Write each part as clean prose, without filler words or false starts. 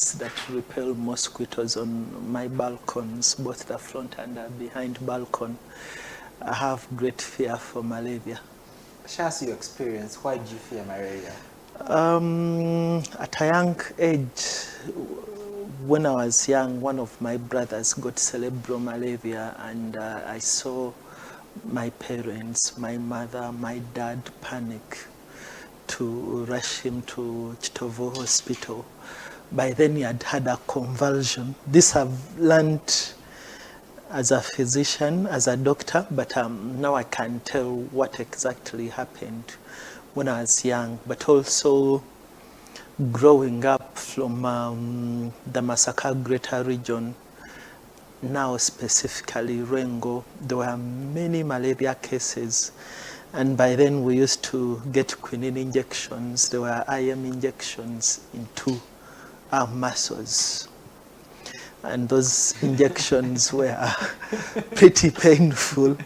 insects that repel mosquitoes on my balcons, both the front and the behind balcony. I have great fear for malaria. Share us your experience. Why do you fear malaria? At a young age, when I was young, one of my brothers got cerebral malaria, and I saw my parents, my mother, my dad panic to rush him to Chitovo Hospital. By then he had had a convulsion. This I've learned as a physician, as a doctor, but now I can tell what exactly happened when I was young, but also growing up from the Masaka Greater Region, now specifically Rengo, there were many malaria cases. And by then we used to get quinine injections. There were IM injections into our muscles. And those injections were pretty painful.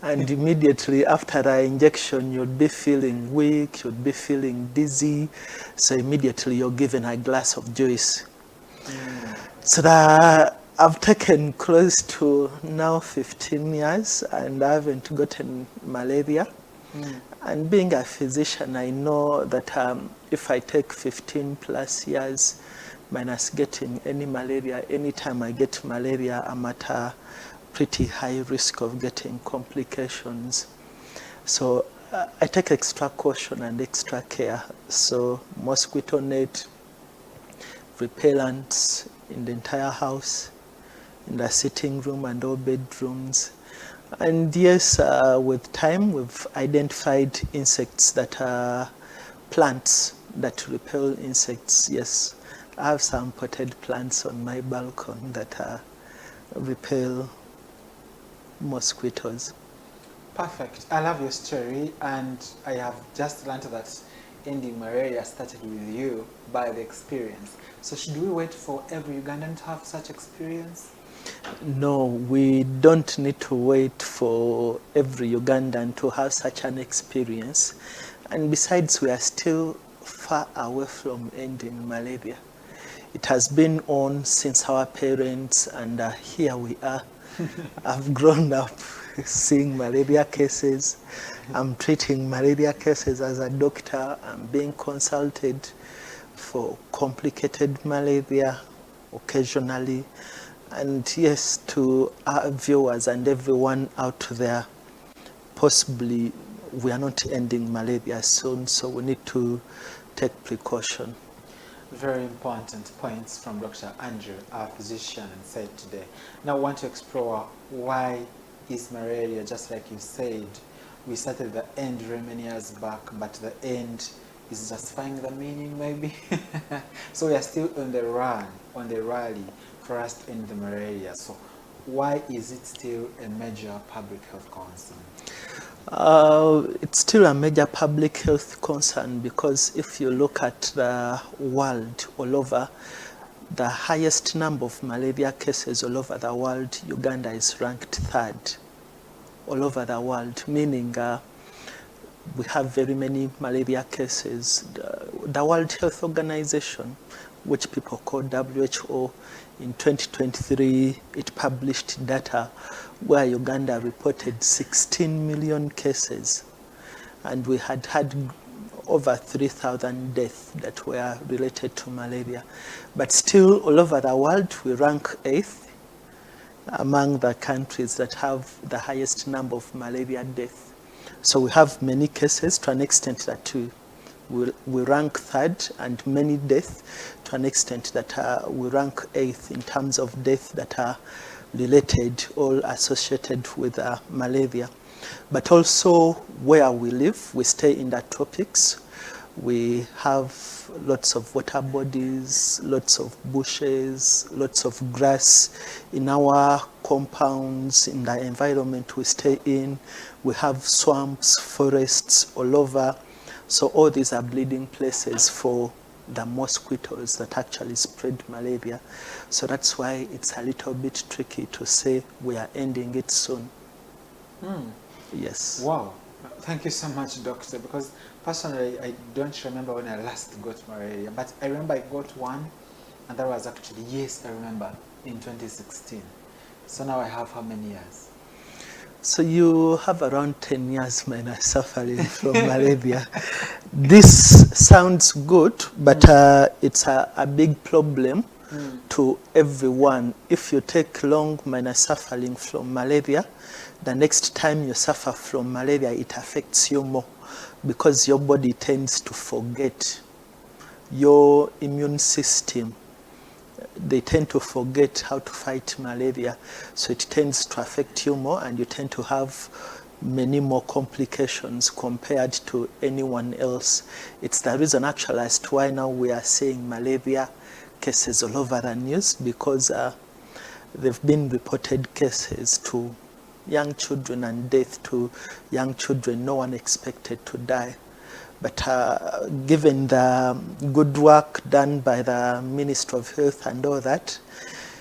And immediately after the injection, you'd be feeling weak, you'd be feeling dizzy. So immediately you're given a glass of juice. So that I've taken close to now 15 years and I haven't gotten malaria. And being a physician, I know that if I take 15 plus years minus getting any malaria, anytime I get malaria, I'm at a pretty high risk of getting complications. So I take extra caution and extra care. So mosquito net, repellents in the entire house, in the sitting room and all bedrooms. And yes, with time, we've identified insects that are plants that repel insects. Yes, I have some potted plants on my balcony that repel mosquitoes. Perfect. I love your story, and I have just learned that ending malaria started with you by the experience. So should we wait for every Ugandan to have such experience? No, we don't need to wait for every Ugandan to have such an experience. And besides, we are still far away from ending malaria. It has been on since our parents, and here we are. I've grown up seeing malaria cases. I'm treating malaria cases as a doctor. I'm being consulted for complicated malaria occasionally. And yes, to our viewers and everyone out there, possibly we are not ending malaria soon, so we need to take precaution. Very important points from Dr. Andrew, our physician, said today. Now I want to explore why is malaria, just like you said, we started the end very many years back, but the end is justifying the meaning maybe. So we are still on the run, on the rally for us to end the malaria. So why is it still a major public health concern? It's still a major public health concern because if you look at the world all over, the highest number of malaria cases all over the world, Uganda is ranked third all over the world, meaning we have very many malaria cases. The World Health Organization, which people call WHO, in 2023, it published data where Uganda reported 16 million cases, and we had over 3,000 deaths that were related to malaria. But still, all over the world, we rank 8th among the countries that have the highest number of malaria deaths. So we have many cases to an extent that we rank 3rd, and many deaths to an extent that we rank 8th in terms of deaths that are related or associated with malaria. But also where we live, we stay in the tropics. We have lots of water bodies, lots of bushes, lots of grass in our compounds, in the environment we stay in. We have swamps, forests all over. So all these are breeding places for the mosquitoes that actually spread malaria. So that's why it's a little bit tricky to say we are ending it soon. Yes. Wow. Thank you so much, doctor, because personally I don't remember when I last got malaria, but I remember I got one And that was actually, yes, I remember, in 2016. So now I have how many years? So you have around 10 years minus suffering from malaria. This sounds good, but it's a big problem to everyone. If you take long minus suffering from malaria, the next time you suffer from malaria, it affects you more because your body tends to forget. Your immune system, they tend to forget how to fight malaria, so it tends to affect you more, and you tend to have many more complications compared to anyone else. It's the reason actually as to why now we are seeing malaria cases all over the news, because there have been reported cases to young children and death to young children. No one expected to die. But given the good work done by the Ministry of Health and all that,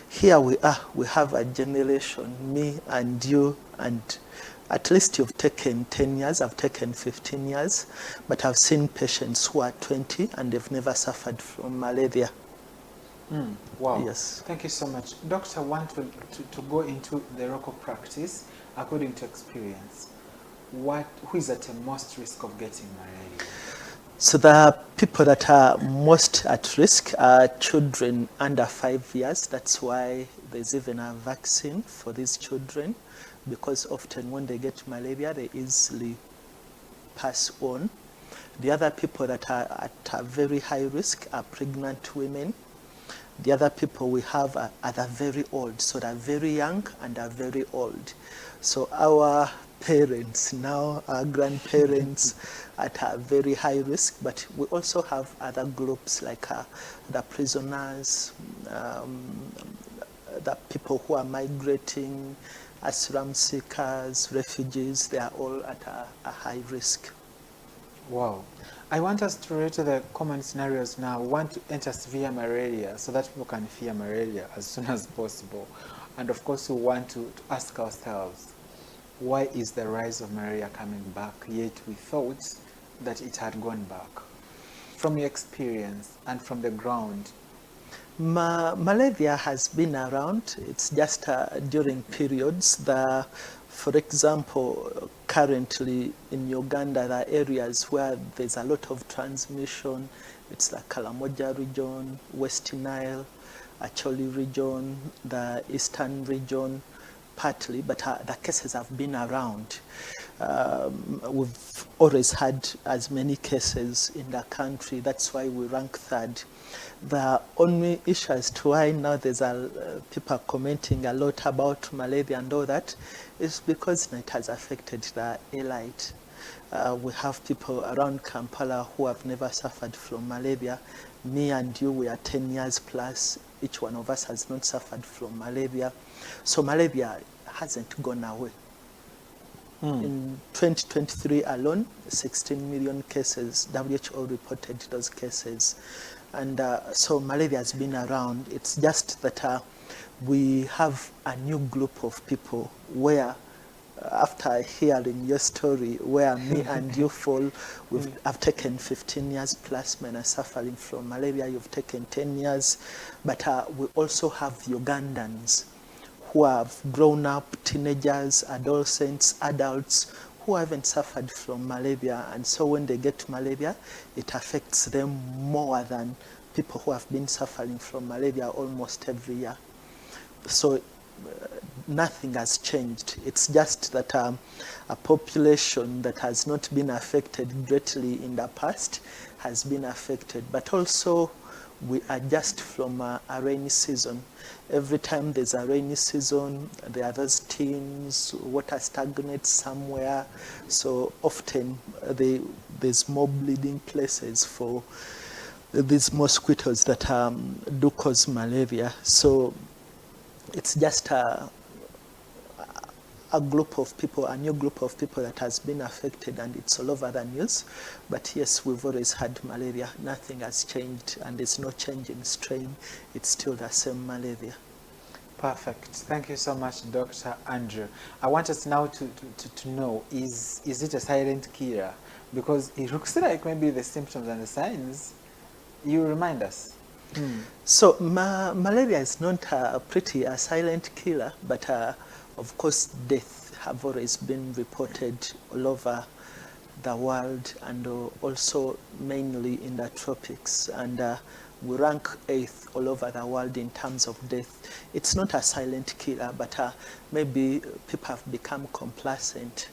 here we are. We have a generation, me and you, and at least you've taken 10 years, I've taken 15 years, but I've seen patients who are 20 and they've never suffered from malaria. Wow. Yes. Thank you so much. Doctor, I want to go into the local practice according to experience. Who is at the most risk of getting malaria? So the people that are most at risk are children under 5 years. That's why there's even a vaccine for these children, because often when they get malaria, they easily pass on. The other people that are at a very high risk are pregnant women. The other people we have are the very old, so they're very young and are very old. So our parents now, our grandparents at a very high risk, but we also have other groups like the prisoners, the people who are migrating, asylum seekers, refugees. They are all at a high risk. Wow. I want us to relate to the common scenarios now. We want to enter severe malaria so that people can fear malaria as soon as possible. And of course, we want to ask ourselves, why is the rise of malaria coming back, yet we thought that it had gone back? From your experience and from the ground. Malaria has been around. It's just during periods. For example, currently in Uganda, there are areas where there's a lot of transmission. It's the Karamoja region, West Nile, Acholi region, the Eastern region, partly, but the cases have been around. We've always had as many cases in the country. That's why we rank third. The only issue as to why now there's people are commenting a lot about malaria and all that is because it has affected the elite. We have people around Kampala who have never suffered from malaria. Me and you, we are 10 years plus. Each one of us has not suffered from malaria. So malaria hasn't gone away. In 2023 alone, 16 million cases, WHO reported those cases. And so malaria has been around. It's just that we have a new group of people where, after hearing your story, where me and you fall, I've taken 15 years plus minus suffering from malaria. You've taken 10 years. But we also have Ugandans who have grown up, teenagers, adolescents, adults, who haven't suffered from malaria. And so when they get malaria, it affects them more than people who have been suffering from malaria almost every year. So nothing has changed. It's just that a population that has not been affected greatly in the past has been affected. But also, we are just from a rainy season. Every time there's a rainy season, there are those teams, water stagnates somewhere. So often there's more bleeding places for these mosquitoes that do cause malaria. So it's just a group of people, a new group of people that has been affected, and it's all over the news. But yes, we've always had malaria. Nothing has changed, and there's no change in strain. It's still the same malaria. Perfect. Thank you so much, Dr. Andrew. I want us now to know, is it a silent killer? Because it looks like maybe the symptoms and the signs, you remind us. So malaria is not pretty a silent killer, but of course death have always been reported all over the world, and also mainly in the tropics, and we rank 8th all over the world in terms of death. It's not a silent killer, but maybe people have become complacent.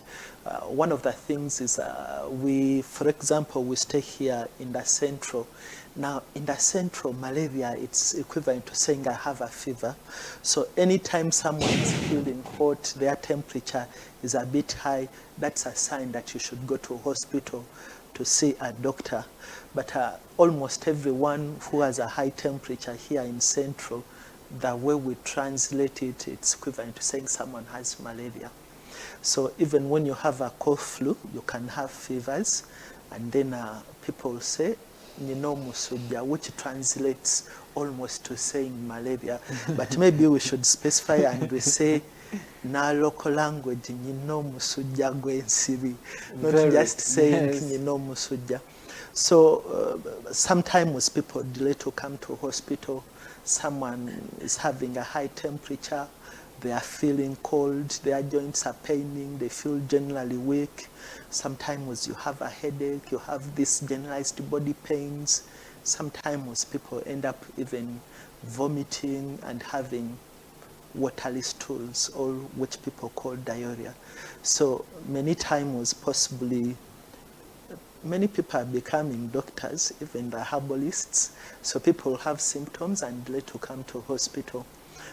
One of the things is for example, we stay here in the central. Now, in the central, malaria, it's equivalent to saying I have a fever. So anytime someone is feeling hot, their temperature is a bit high, that's a sign that you should go to a hospital to see a doctor. But almost everyone who has a high temperature here in central, the way we translate it, it's equivalent to saying someone has malaria. So even when you have a cold flu, you can have fevers, and then people say, Nino musujja, which translates almost to saying malaria. But maybe we should specify and we say, na local language, Nino musujja gwensiri. Not just saying Nino musujja. So sometimes people delay to come to hospital. Someone is having a high temperature, they are feeling cold, their joints are paining, they feel generally weak. Sometimes you have a headache, you have these generalized body pains. Sometimes people end up even vomiting and having watery stools, or which people call diarrhea. So many times possibly many people are becoming doctors, even the herbalists. So people have symptoms and delay to come to hospital.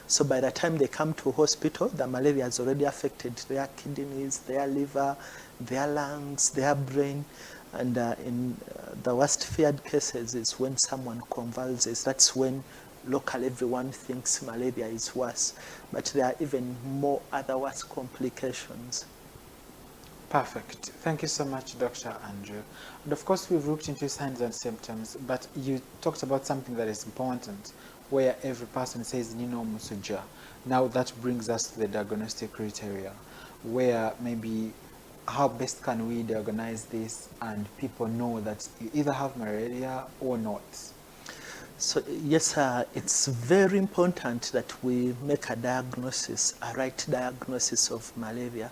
So by the time they come to hospital, the malaria has already affected their kidneys, their liver, their lungs, their brain. And in the worst feared cases is when someone convulses. That's when locally everyone thinks malaria is worse. But there are even more other worse complications. Perfect. Thank you so much, Dr. Andrew. And of course, we've looked into signs and symptoms, but you talked about something that is important, where every person says Nino Musuja. Now that brings us to the diagnostic criteria, where maybe how best can we diagnose this and people know that you either have malaria or not? So yes, it's very important that we make a diagnosis, a right diagnosis of malaria,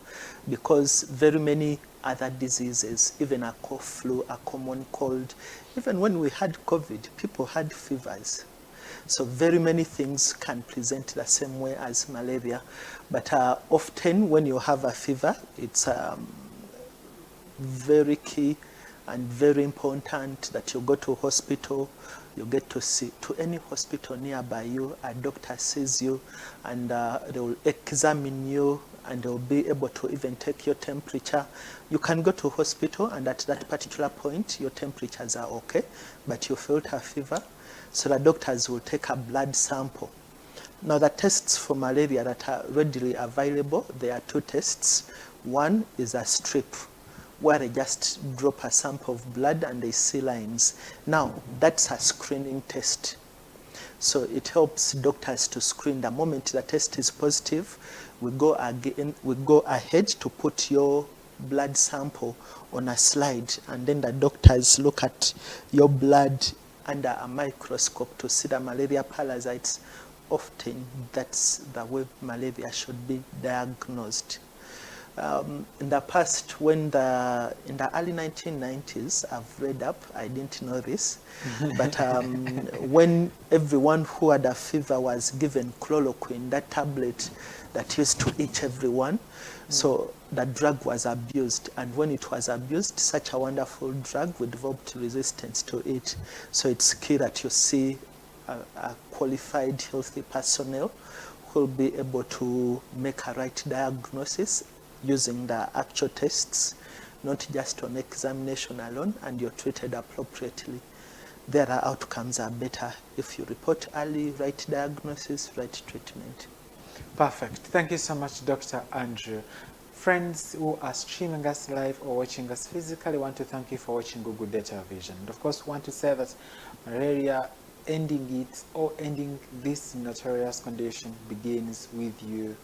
because very many other diseases, even a cough flu, a common cold, even when we had COVID, people had fevers. So very many things can present the same way as malaria. But often when you have a fever, it's very key and very important that you go to hospital, you get to see to any hospital nearby you, a doctor sees you, and they will examine you, and they'll be able to even take your temperature. You can go to hospital, and at that particular point, your temperatures are okay, but you felt a fever, so the doctors will take a blood sample. Now, the tests for malaria that are readily available, there are two tests. One is a strip, where they just drop a sample of blood and they see lines. Now, that's a screening test. So it helps doctors to screen. The moment the test is positive, we go ahead to put your blood sample on a slide, and then the doctors look at your blood under a microscope to see the malaria parasites. Often, that's the way malaria should be diagnosed. In the past, in the early 1990s, I've read up, I didn't know this, but when everyone who had a fever was given chloroquine, that tablet that used to itch everyone, so the drug was abused. And when it was abused, such a wonderful drug, we developed resistance to it. So it's key that you see a qualified, healthy personnel who will be able to make a right diagnosis using the actual tests, not just on examination alone, and you're treated appropriately. Their outcomes are better if you report early, right diagnosis, right treatment. Perfect. Thank you so much, Dr. Andrew. Friends who are streaming us live or watching us physically, want to thank you for watching Google Data Vision. And of course, want to say that malaria, ending it or ending this notorious condition begins with you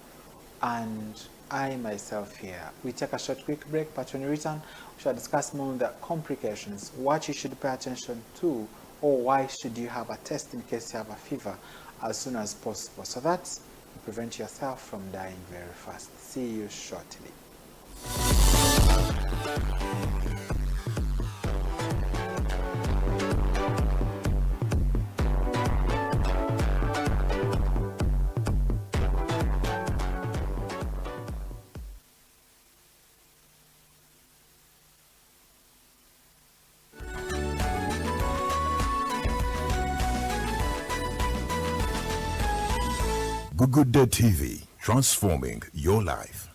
and I myself here. We take a short quick break, but when we return, we shall discuss more on the complications, what you should pay attention to or why should you have a test in case you have a fever as soon as possible, so that you prevent yourself from dying very fast. See you shortly. Good Day TV, transforming your life.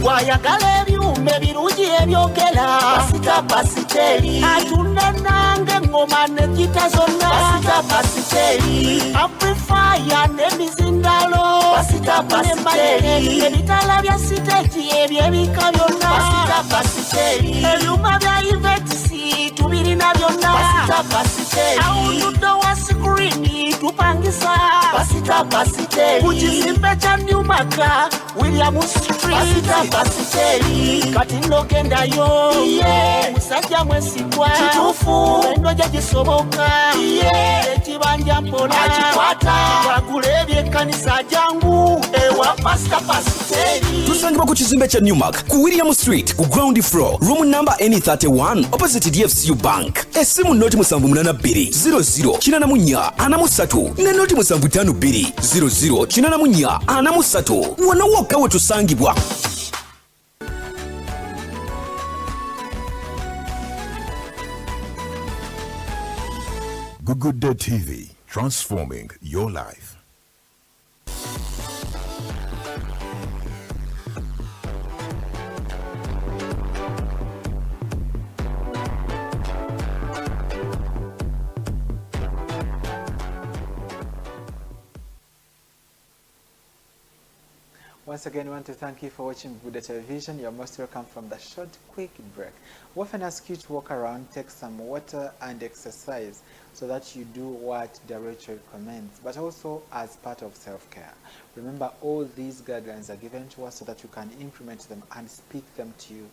Wayagala ebyuma ebirungi ebyogera basita pasiteri atunenanga engoma n'eggita zonna basita pasiteri amplifier n'emizindalo basita pasiteri ebitala bya siteegi ebyebika byonna basita pasiteri ebyuma bya ivetisi tubirina byonna basita pasiteri awutudo wa sikirini tupangisa basita pasiteri ku kizimbe kya Newmark William Street basita pasiteri kati nogendayo musajja mwesigwa kituufu endoja gisoboka ekibanja mpola akikwata wagula ebyekkanisa jangu ewa pasita pasiteri tusangibwa ku kizimbe kya Newmark ku William Street ku ground floor room number N31 opposite DFCU Bank. Essimu noti 782 00 84 43 ne noti 752 00 84 43 wano wokka we tusangibwa. Good Day TV, transforming your life. Once again, I want to thank you for watching Good Day Television. You're most welcome from the short, quick break. We often ask you to walk around, take some water and exercise so that you do what the Rachel recommends, but also as part of self-care. Remember, all these guidelines are given to us so that you can implement them and speak them to you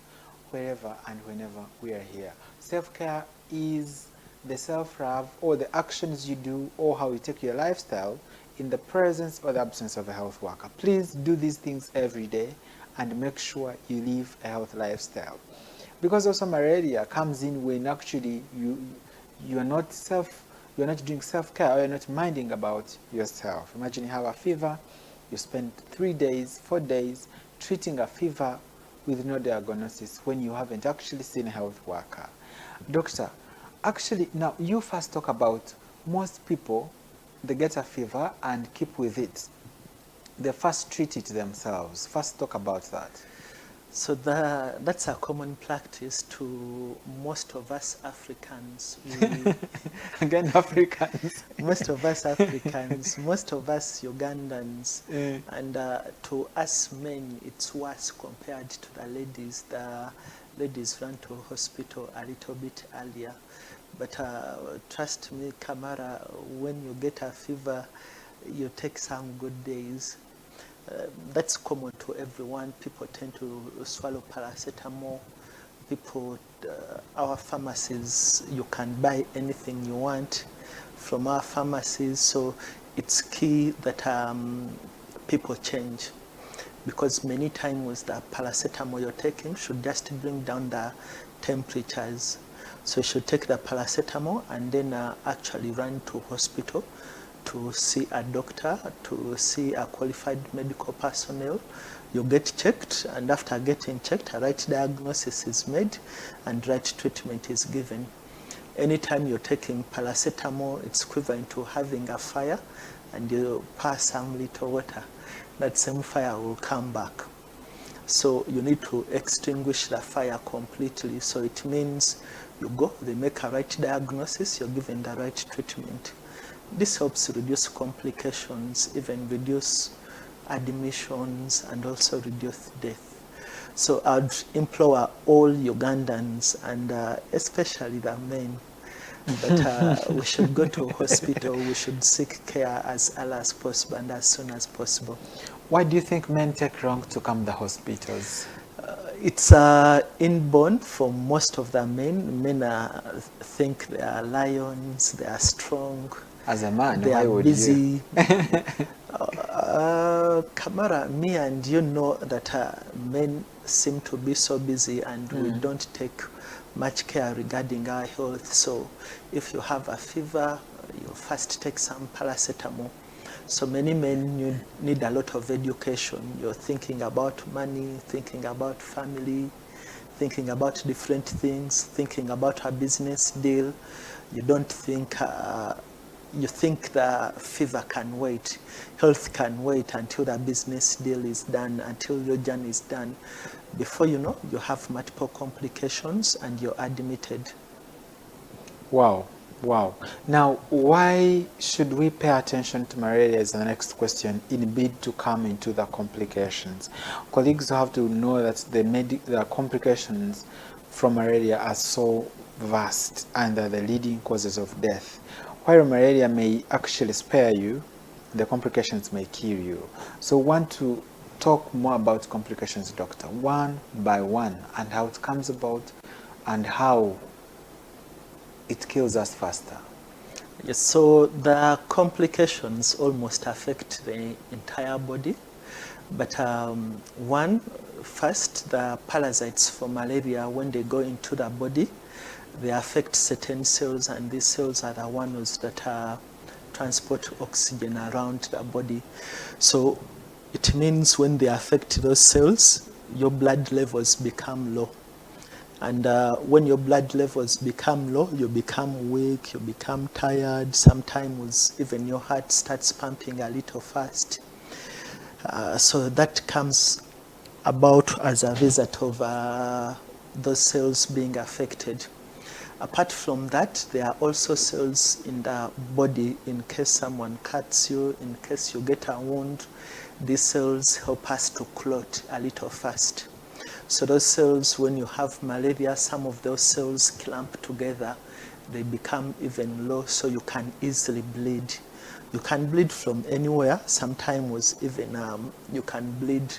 wherever and whenever we are here. Self-care is the self-love or the actions you do or how you take your lifestyle in the presence or the absence of a health worker. Please do these things every day and make sure you live a healthy lifestyle. Because also malaria comes in when actually you're not doing self-care, or you're not minding about yourself. Imagine you have a fever, you spend 3 days, 4 days treating a fever with no diagnosis when you haven't actually seen a health worker. Doctor, actually now you first talk about most people, they get a fever and keep with it. They first treat it themselves. First talk about that. So that's a common practice to most of us Africans. Again, Africans. Most of us Africans, most of us Ugandans, and to us men, it's worse compared to the ladies. The ladies run to hospital a little bit earlier. But trust me, Kamara, when you get a fever, you take some good days. That's common to everyone. People tend to swallow paracetamol. People, our pharmacies, you can buy anything you want from our pharmacies. So it's key that people change, because many times the paracetamol you're taking should just bring down the temperatures. So you should take the paracetamol and then actually run to hospital to see a doctor, to see a qualified medical personnel. You get checked, and after getting checked, a right diagnosis is made and right treatment is given. Anytime you're taking paracetamol, it's equivalent to having a fire and you pass some little water. That same fire will come back. So you need to extinguish the fire completely. So it means you go, they make a right diagnosis, you're given the right treatment. This helps reduce complications, even reduce admissions, and also reduce death. So I'd implore all Ugandans, and especially the men, that we should go to hospital, we should seek care as early as possible and as soon as possible. Why do you think men take long to come to the hospitals? It's inborn for most of the men. Men think they are lions, they are strong, As a man, they why are would busy. Kamara, me and you know that men seem to be so busy and we don't take much care regarding our health. So if you have a fever, you first take some paracetamol. So many men need a lot of education. You're thinking about money, thinking about family, thinking about different things, thinking about a business deal. You don't think, you think the fever can wait, health can wait until the business deal is done, until your journey is done. Before you know, you have multiple complications and you're admitted. Wow, wow. Now, why should we pay attention to malaria is the next question in bid to come into the complications. Colleagues have to know that the complications from malaria are so vast and are the leading causes of death. While malaria may actually spare you, the complications may kill you. So want to talk more about complications, doctor, one by one, and how it comes about and how it kills us faster. Yes, so the complications almost affect the entire body. But first, the parasites for malaria, when they go into the body, they affect certain cells, and these cells are the ones that transport oxygen around the body. So it means when they affect those cells, your blood levels become low. And when your blood levels become low, you become weak, you become tired. Sometimes even your heart starts pumping a little fast. So that comes about as a result of those cells being affected. Apart from that, there are also cells in the body in case someone cuts you, in case you get a wound. These cells help us to clot a little fast. So those cells, when you have malaria, some of those cells clump together. They become even low, so you can easily bleed. You can bleed from anywhere. Sometimes even you can bleed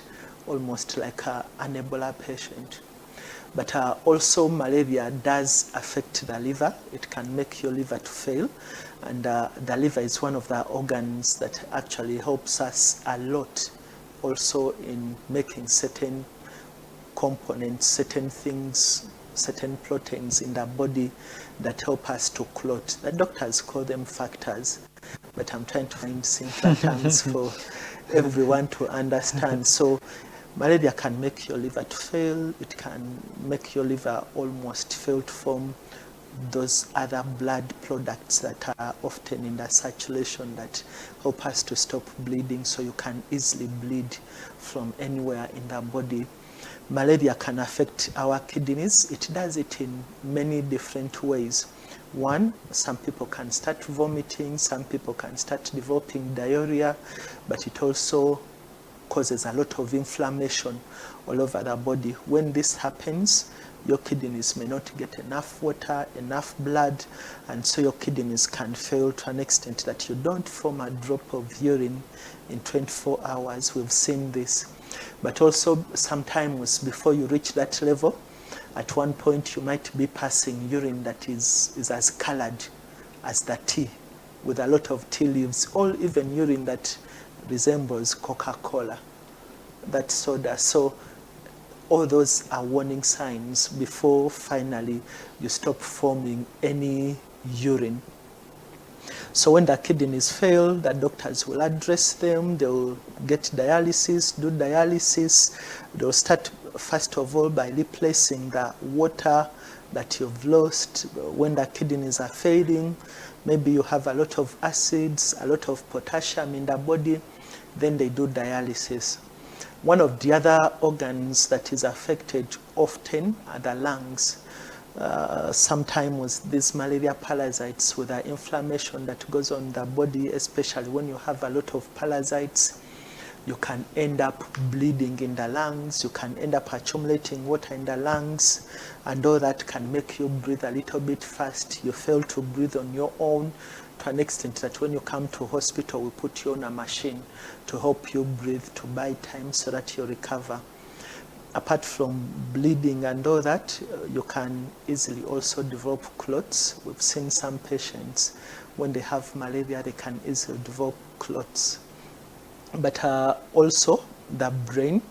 almost like an Ebola patient. But also malaria does affect the liver. It can make your liver to fail. And the liver is one of the organs that actually helps us a lot also in making certain components, certain things, certain proteins in the body that help us to clot. The doctors call them factors, but I'm trying to find simpler terms for everyone to understand. So malaria can make your liver to fail. It can make your liver almost fail to form those other blood products that are often in the circulation that help us to stop bleeding, so you can easily bleed from anywhere in the body. Malaria can affect our kidneys. It does it in many different ways. One, some people can start vomiting, some people can start developing diarrhea, but it also causes a lot of inflammation all over the body. When this happens, your kidneys may not get enough water, enough blood, and so your kidneys can fail to an extent that you don't form a drop of urine in 24 hours. We've seen this. But also sometimes before you reach that level, at one point you might be passing urine that is as colored as the tea, with a lot of tea leaves, or even urine that resembles Coca-Cola, that soda. So all those are warning signs before finally you stop forming any urine. So when the kidneys fail, the doctors will address them. They'll get dialysis, do dialysis. They'll start, first of all, by replacing the water that you've lost. When the kidneys are failing, maybe you have a lot of acids, a lot of potassium in the body, then they do dialysis. One of the other organs that is affected often are the lungs. Sometimes these malaria parasites, with the inflammation that goes on in the body, especially when you have a lot of parasites, you can end up bleeding in the lungs, you can end up accumulating water in the lungs, and all that can make you breathe a little bit fast. You fail to breathe on your own to an extent that when you come to hospital, we put you on a machine to help you breathe, to buy time so that you recover. apart from bleeding and all that, you can easily also develop clots. We've seen some patients, when they have malaria, they can easily develop clots. But also the brain,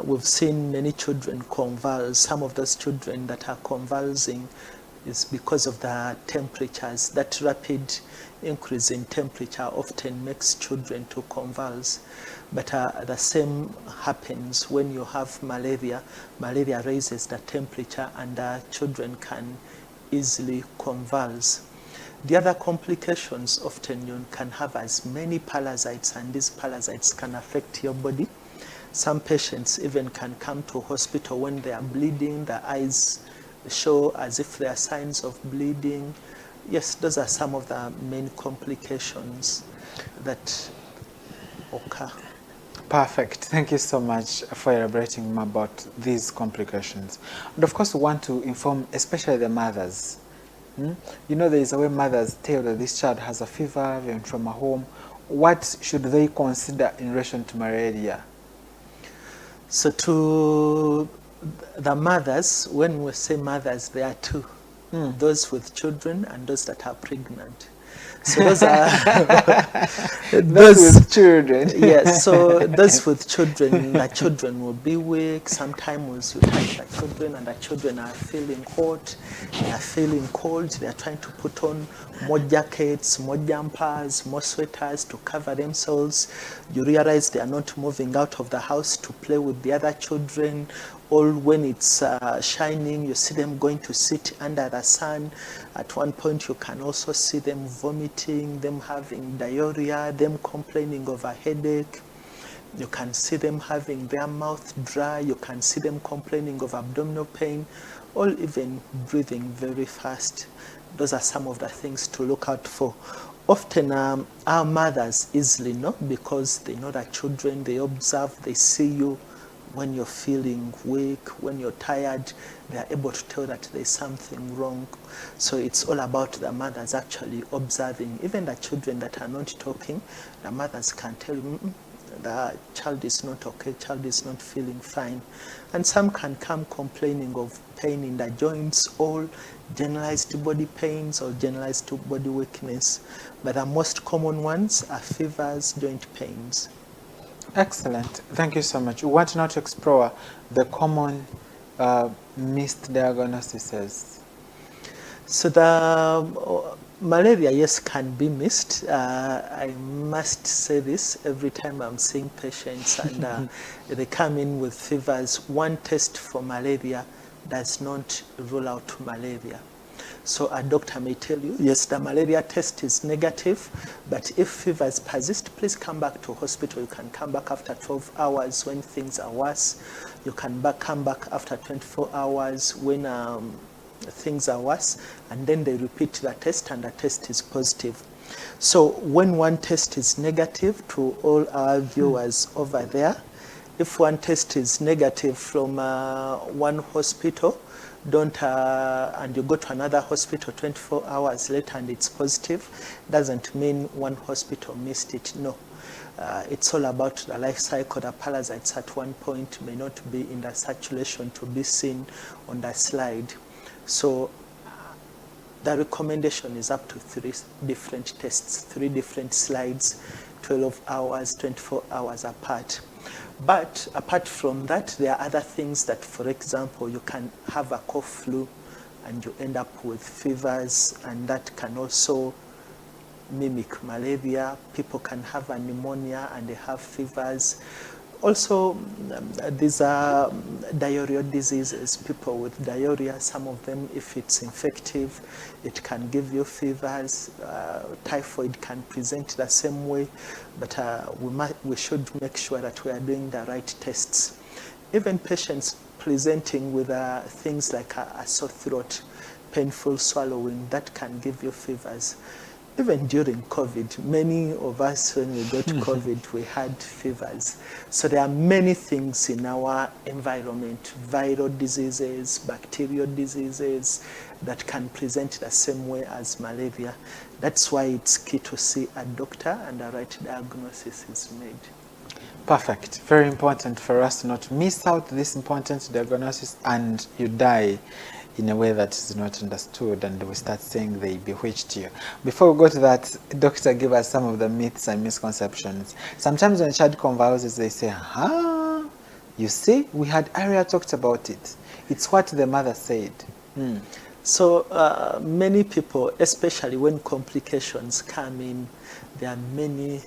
we've seen many children convulse. Some of those children that are convulsing is because of the temperatures. That rapid increase in temperature often makes children to convulse. But the same happens when you have malaria. Malaria raises the temperature and children can easily convulse. The other complications, often you can have as many parasites, and these parasites can affect your body. Some patients even can come to hospital when they are bleeding, the eyes show as if there are signs of bleeding. Yes, those are some of the main complications that occur. Perfect. Thank you so much for elaborating more about these complications. And of course, we want to inform especially the mothers. You know, there is a way mothers tell that this child has a fever, even from a home. What should they consider in relation to malaria? So to the mothers, when we say mothers, there are two. Those with children and those that are pregnant. So those are those with children. Yes, so those with children, the children will be weak. Sometimes you touch the children and the children are feeling hot, they are feeling cold, they are trying to put on more jackets, more jumpers, more sweaters to cover themselves. You realize they are not moving out of the house to play with the other children. Or when it's shining, you see them going to sit under the sun. At one point, you can also see them vomiting, them having diarrhea, them complaining of a headache. You can see them having their mouth dry. You can see them complaining of abdominal pain, or even breathing very fast. Those are some of the things to look out for. Often our mothers easily know, because they know that children, they observe, they see you. When you're feeling weak, when you're tired, they are able to tell that there's something wrong. So it's all about the mothers actually observing. Even the children that are not talking, the mothers can tell you, the child is not okay, child is not feeling fine. And some can come complaining of pain in the joints, or generalized body pains or generalized body weakness. But the most common ones are fevers, joint pains. Excellent. Thank you so much. We want now to explore the common missed diagnoses. So the malaria, yes, can be missed. I must say this every time I'm seeing patients and they come in with fevers. One test for malaria does not rule out malaria. So a doctor may tell you, yes, the malaria test is negative, but if fevers persist, please come back to hospital. You can come back after 12 hours when things are worse. You can come back after 24 hours when things are worse, and then they repeat the test and the test is positive. So when one test is negative, to all our viewers over there, if one test is negative from one hospital, and you go to another hospital 24 hours later and it's positive, doesn't mean one hospital missed it. No. It's all about the life cycle. The parasites at one point may not be in the circulation to be seen on the slide. So the recommendation is up to 3 different tests, 3 different slides, 12 hours, 24 hours apart. But apart from that, there are other things that, for example, you can have a cough flu and you end up with fevers, and that can also mimic malaria. People can have a pneumonia and they have fevers. Also, these are diarrheal diseases. People with diarrhea, some of them, if it's infective, it can give you fevers. Typhoid can present the same way, but we should make sure that we are doing the right tests. Even patients presenting with things like a sore throat, painful swallowing, that can give you fevers. Even during COVID, many of us, when we got COVID, we had fevers. So there are many things in our environment, viral diseases, bacterial diseases, that can present the same way as malaria. That's why it's key to see a doctor and the right diagnosis is made. Perfect. Very important for us not to miss out this important diagnosis and you die in a way that is not understood and we start saying they bewitched you. Before we go to that, doctor, give us some of the myths and misconceptions. Sometimes when a child convulses, they say, you see, we had Aria talked about it. It's what the mother said. So many people, especially when complications come in, there are many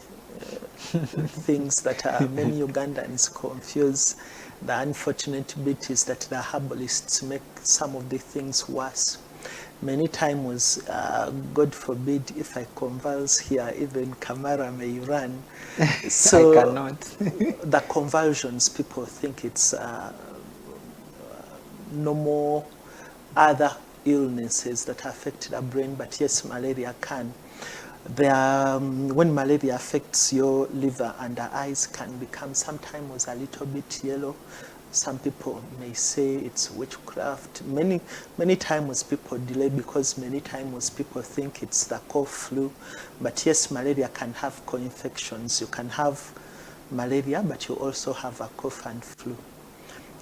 things that many Ugandans confuse. The unfortunate bit is that the herbalists make some of the things worse. Many times, God forbid, if I convulse here, even Kamara may run. So I cannot. the convulsions, people think it's normal other illnesses that affect the brain, but yes, malaria can. When malaria affects your liver and the eyes can become sometimes a little bit yellow. Some people may say it's witchcraft. Many times people delay because many times people think it's the cough flu. But yes, malaria can have co-infections. You can have malaria, but you also have a cough and flu.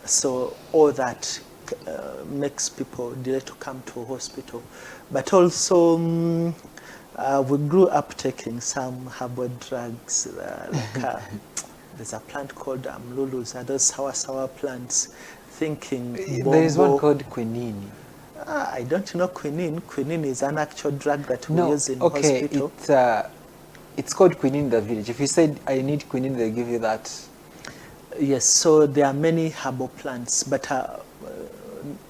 So all that makes people delay to come to a hospital. But also, we grew up taking some herbal drugs. There's a plant called Lulus, those sour plants, thinking There is one called quinine. I don't know quinine. Quinine is an actual drug that we use in hospital. It's called quinine in the village. If you said, I need quinine, they'll give you that. Yes, so there are many herbal plants, but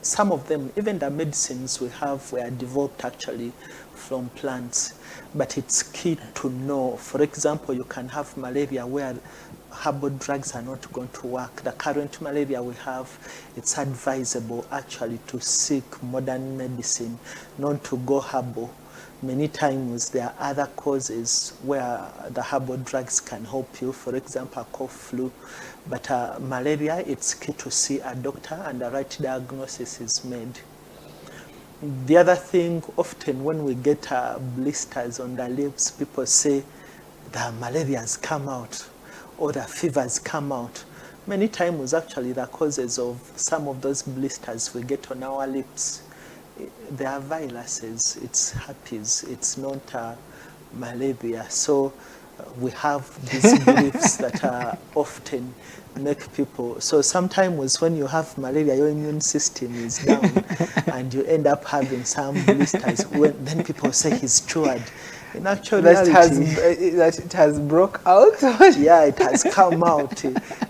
some of them, even the medicines we have, were developed actually from plants. But it's key to know. For example, you can have malaria where herbal drugs are not going to work. The current malaria we have, it's advisable actually to seek modern medicine, not to go herbal. Many times there are other causes where the herbal drugs can help you, for example, cough, flu. But malaria, it's key to see a doctor and the right diagnosis is made. The other thing, often when we get blisters on the lips, people say the malaria has come out or the fever has come out. Many times, actually, the causes of some of those blisters we get on our lips, they are viruses, it's herpes, it's not malaria. So we have these beliefs that often make people, so sometimes when you have malaria, your immune system is down and you end up having some blisters. Then people say he's cured. In actual reality, that it has broke out? yeah, it has come out.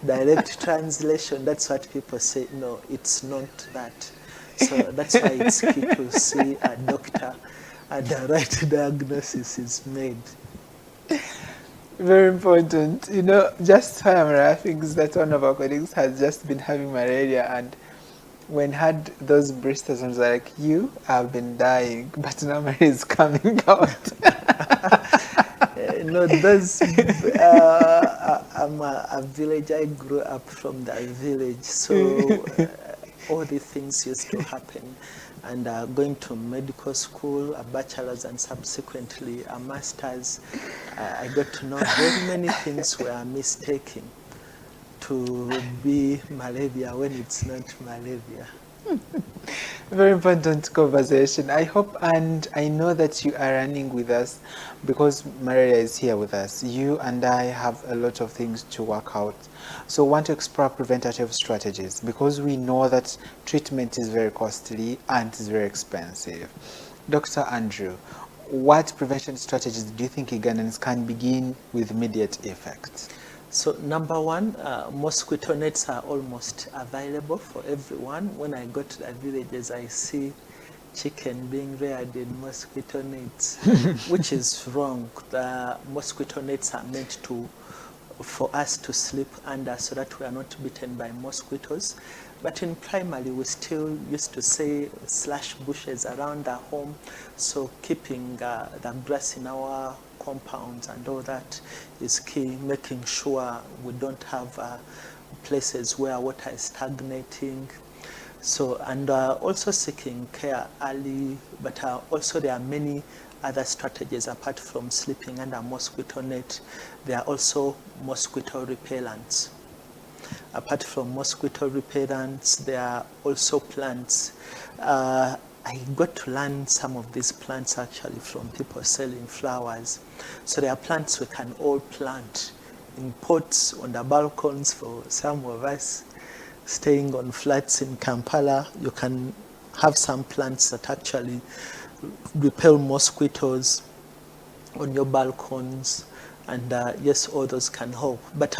Direct translation, that's what people say. No, it's not that. So that's why it's key to see a doctor and the right diagnosis is made. Very important. You know, just why I'm laughing is that one of our colleagues has just been having malaria, and when had those blisters, I was like, you have been dying, but now malaria is coming out. No, those, I'm a villager. I grew up from the village, so all the things used to happen. And going to medical school, a bachelor's and subsequently a master's, I got to know very many things were mistaken to be malaria when it's not malaria. Very important conversation. I hope and I know that you are running with us because malaria is here with us. You and I have a lot of things to work out. So want to explore preventative strategies because we know that treatment is very costly and is very expensive. Dr. Andrew, what prevention strategies do you think Ugandans can begin with immediate effect? So number one, mosquito nets are almost available for everyone. When I go to the villages, I see chicken being reared in mosquito nets, which is wrong. The mosquito nets are meant for us to sleep under so that we are not bitten by mosquitoes. But in primary, we still used to say slash bushes around the home. So keeping the grass in our compounds and all that is key, making sure we don't have places where water is stagnating. So, and also seeking care early, but also there are many other strategies apart from sleeping under a mosquito net. There are also mosquito repellents. Apart from mosquito repellents, there are also plants. I got to learn some of these plants actually from people selling flowers. So there are plants we can all plant in pots on the balcons. For some of us staying on flats in Kampala, you can have some plants that actually repel mosquitoes on your balcons, and yes, all those can help. But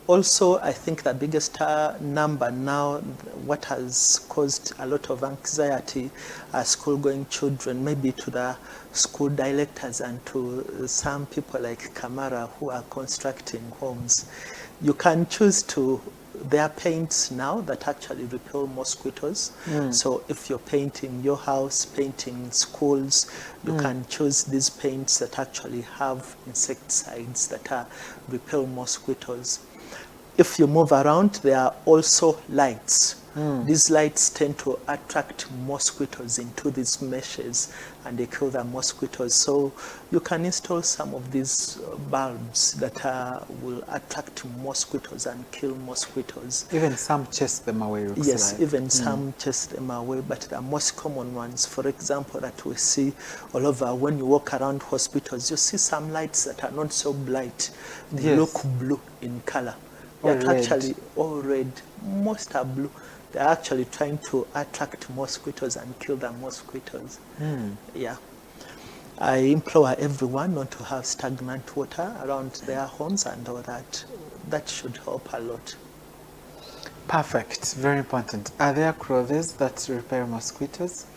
also, I think the biggest number now, what has caused a lot of anxiety are school-going children, maybe to the school directors and to some people like Kamara who are constructing homes. You can choose to, there are paints now that actually repel mosquitoes. So if you're painting your house, painting schools, you can choose these paints that actually have insecticides that repel mosquitoes. If you move around, there are also lights. These lights tend to attract mosquitoes into these meshes and they kill the mosquitoes. So you can install some of these bulbs that will attract mosquitoes and kill mosquitoes. Even some chase them away, looks Yes, like. even some chase them away, but the most common ones, for example, that we see all over when you walk around hospitals, you see some lights that are not so bright. They Yes. look blue in color. Or They're red. actually all red. Most are blue. They're actually trying to attract mosquitoes and kill the mosquitoes. Yeah. I implore everyone not to have stagnant water around their homes and all that. That should help a lot. Perfect. Very important. Are there clothes that repel mosquitoes?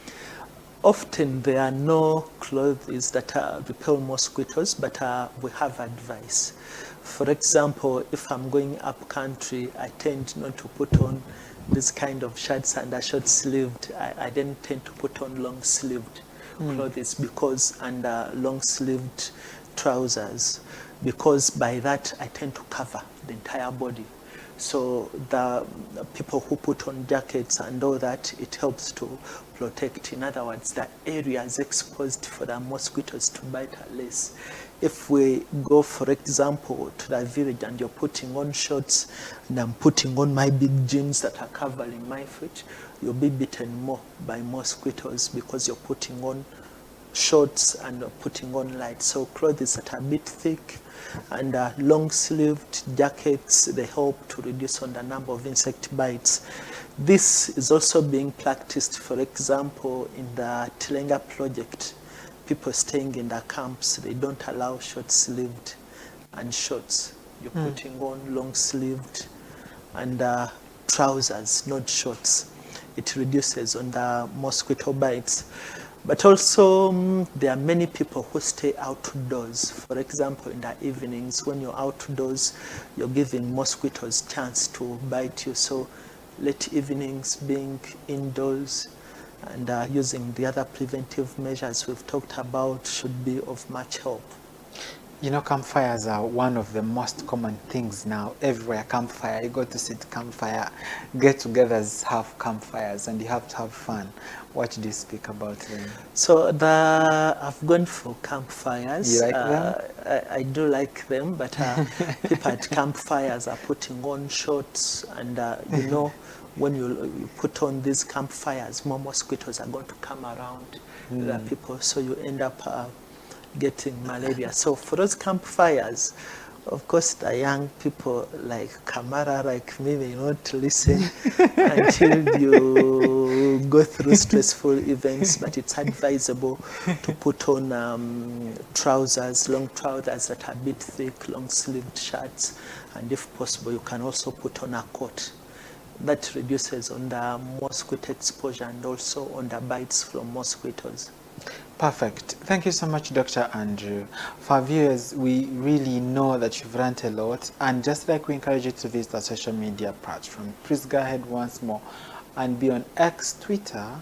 Often there are no clothes that repel mosquitoes, but we have advice. For example, if I'm going up country, I tend not to put on this kind of shirts and a short sleeved. I then tend to put on long sleeved clothes because, and long sleeved trousers, because by that I tend to cover the entire body. So the people who put on jackets and all that, it helps to protect. In other words, the areas exposed for the mosquitoes to bite are less. If we go, for example, to the village and you're putting on shorts and I'm putting on my big jeans that are covering my feet, you'll be bitten more by mosquitoes because you're putting on shorts and putting on light. So clothes that are a bit thick and long-sleeved jackets, they help to reduce on the number of insect bites. This is also being practiced, for example, in the Tilenga project. People staying in the camps, they don't allow short-sleeved and shorts. You're putting on long-sleeved and trousers, not shorts. It reduces on the mosquito bites. But also, there are many people who stay outdoors. For example, in the evenings, when you're outdoors, you're giving mosquitoes chance to bite you. So late evenings, being indoors, and using the other preventive measures we've talked about should be of much help. You know, campfires are one of the most common things now. Everywhere, campfire. You go to sit campfire, get-togethers have campfires, and you have to have fun. What do you speak about them? So I've gone for campfires. You like them? I do like them, but people at campfires are putting on shorts, and you know, when you put on these campfires, more mosquitoes are going to come around the people, so you end up getting malaria. So for those campfires, of course, the young people like Kamara, like me, may not listen until you go through stressful events, but it's advisable to put on trousers, long trousers that are a bit thick, long-sleeved shirts, and if possible, you can also put on a coat. That reduces on the mosquito exposure and also on the bites from mosquitoes. Perfect. Thank you so much, Dr. Andrew. For our viewers, we really know that you've learned a lot, and just like we encourage you to visit our social media platform, please go ahead once more and be on X, Twitter,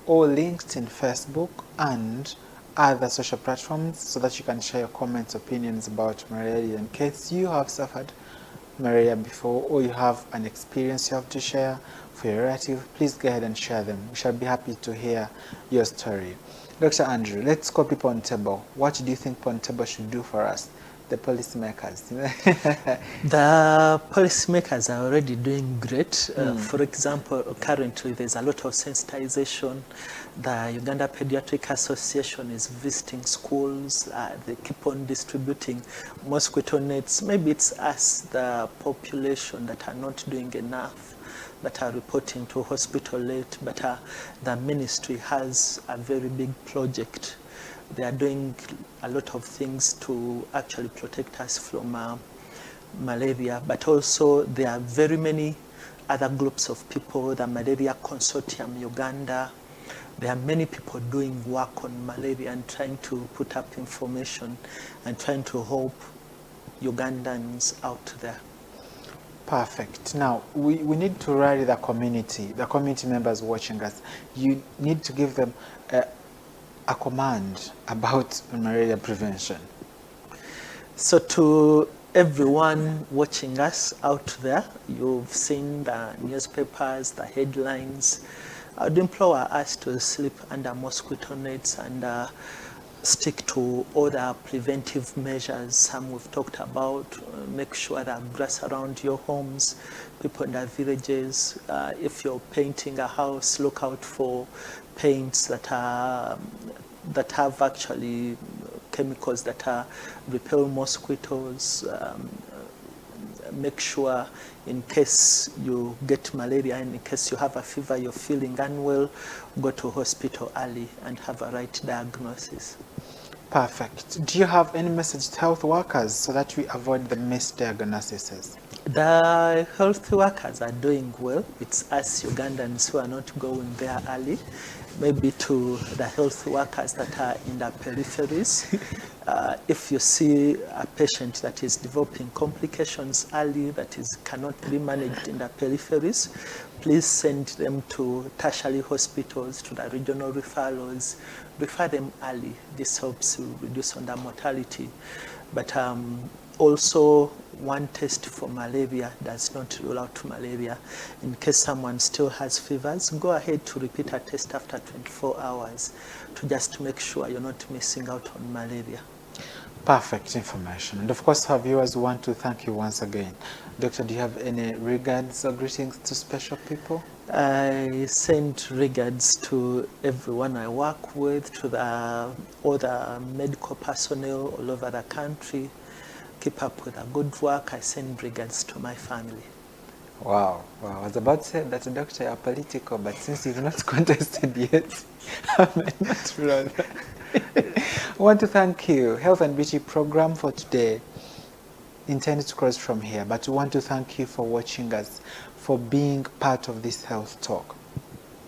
or LinkedIn, Facebook, and other social platforms so that you can share your comments, opinions about malaria in case you have suffered malaria before or you have an experience you have to share for your relative. Please go ahead and share them. We shall be happy to hear your story. Dr. Andrew, let's copy Pontable. What do you think Pontable should do for us, the policymakers? The policymakers are already doing great. For example, currently there's a lot of sensitization. The Uganda Pediatric Association is visiting schools. They keep on distributing mosquito nets. Maybe it's us, the population, that are not doing enough, that are reporting to hospital late, but the ministry has a very big project. They are doing a lot of things to actually protect us from malaria, but also there are very many other groups of people, the Malaria Consortium Uganda. There are many people doing work on malaria and trying to put up information and trying to help Ugandans out there. Perfect. Now, we need to rally the community members watching us. You need to give them a command about malaria prevention. So to everyone watching us out there, you've seen the newspapers, the headlines. I would implore us to sleep under mosquito nets and stick to all the preventive measures. Some we've talked about. Make sure that grass around your homes, people in the villages. If you're painting a house, look out for paints that have actually chemicals that repel mosquitoes. Make sure, in case you get malaria, and in case you have a fever, you're feeling unwell, go to hospital early and have a right diagnosis. Perfect. Do you have any message to health workers so that we avoid the misdiagnoses? The health workers are doing well. It's us Ugandans who are not going there early. Maybe to the health workers that are in the peripheries. If you see a patient that is developing complications early, that cannot be managed in the peripheries, please send them to tertiary hospitals, to the regional referrals. Refer them early. This helps to reduce on the mortality. But also, one test for malaria does not rule out malaria. In case someone still has fevers, go ahead to repeat a test after 24 hours to just make sure you're not missing out on malaria. Perfect information. And of course, our viewers want to thank you once again. Doctor, do you have any regards or greetings to special people? I send regards to everyone I work with, to all the medical personnel all over the country. Keep up with the good work. I send regards to my family. Wow. I was about to say that, Doctor, are political, but since you've not contested yet, I might not rather. I want to thank you. Health and Beauty program for today intended to close from here, but we want to thank you for watching us, for being part of this health talk.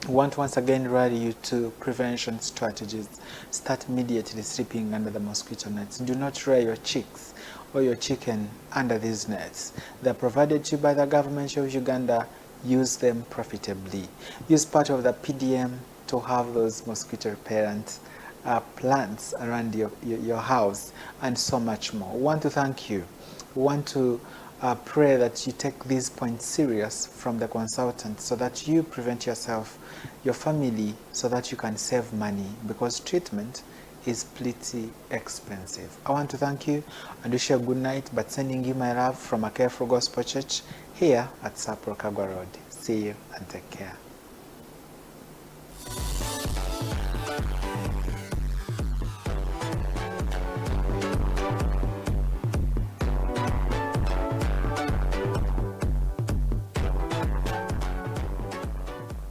We want to once again rally you to prevention strategies. Start immediately sleeping under the mosquito nets. Do not rear your chicks or your chicken under these nets. They're provided to you by the government of Uganda. Use them profitably. Use part of the PDM to have those mosquito repellent plants around your house, and so much more. We want to thank you. We want to pray that you take these points serious from the consultant so that you prevent yourself, your family, so that you can save money, because treatment is pretty expensive. I want to thank you and wish you a good night, but sending you my love from a Careful Gospel Church here at Sapro Kagwa Road. See you and take care.